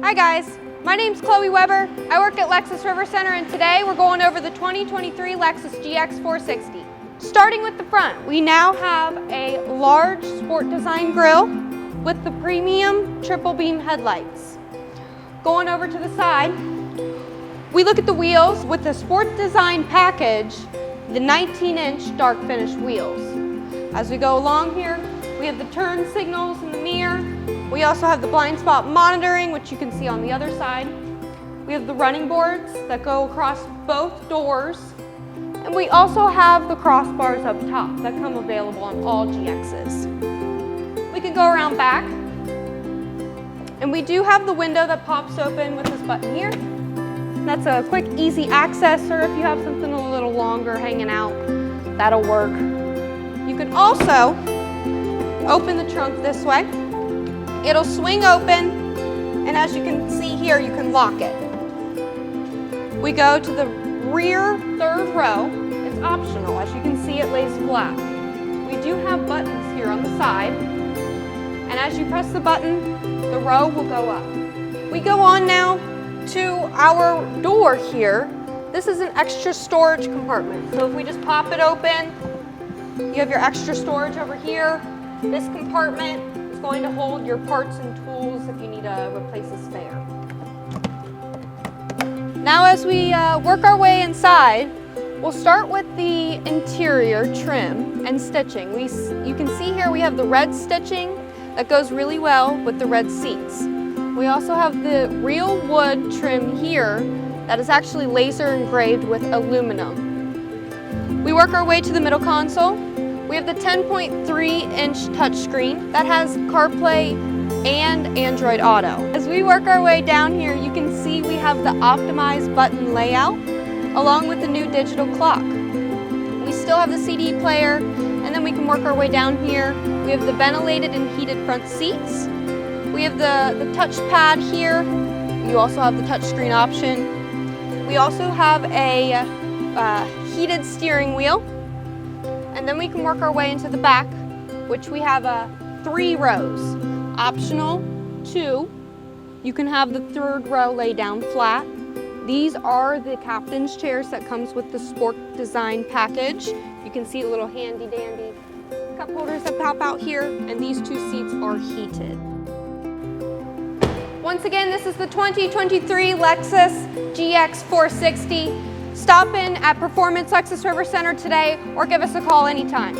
Hi guys, my name's Chloe Weber. I work at Lexus RiverCenter and today we're going over the 2023 Lexus GX460. Starting with the front, we now have a large sport design grille with the premium triple beam headlights. Going over to the side, we look at the wheels with the sport design package, the 19-inch dark finish wheels. As we go along here, we have the turn signals in the mirror. We also have the blind spot monitoring, which you can see on the other side. We have the running boards that go across both doors. And we also have the crossbars up top that come available on all GXs. We could go around back. And we do have the window that pops open with this button here. That's a quick, easy access, or if you have something a little longer hanging out, that'll work. You can also open the trunk this way. It'll swing open, and as you can see here, you can lock it. We go to the rear third row. It's optional. As you can see, it lays flat. We do have buttons here on the side, and as you press the button, the row will go up. We go on now to our door here. This is an extra storage compartment. So if we just pop it open, you have your extra storage over here. This compartment is going to hold your parts and tools if you need to replace a spare. Now as we work our way inside, we'll start with the interior trim and stitching. You can see here we have the red stitching that goes really well with the red seats. We also have the real wood trim here that is actually laser engraved with aluminum. We work our way to the middle console. We have the 10.3-inch touchscreen that has CarPlay and Android Auto. As we work our way down here, you can see we have the optimized button layout along with the new digital clock. We still have the CD player, and then we can work our way down here. We have the ventilated and heated front seats. We have the touch pad here. You also have the touchscreen option. We also have a heated steering wheel. And then we can work our way into the back, which we have 3 rows. Optional 2. You can have the third row lay down flat. These are the captain's chairs that comes with the sport design package. You can see a little handy dandy cup holders that pop out here, and these 2 seats are heated. Once again, this is the 2023 Lexus GX460. Stop in at Performance Lexus RiverCenter today or give us a call anytime.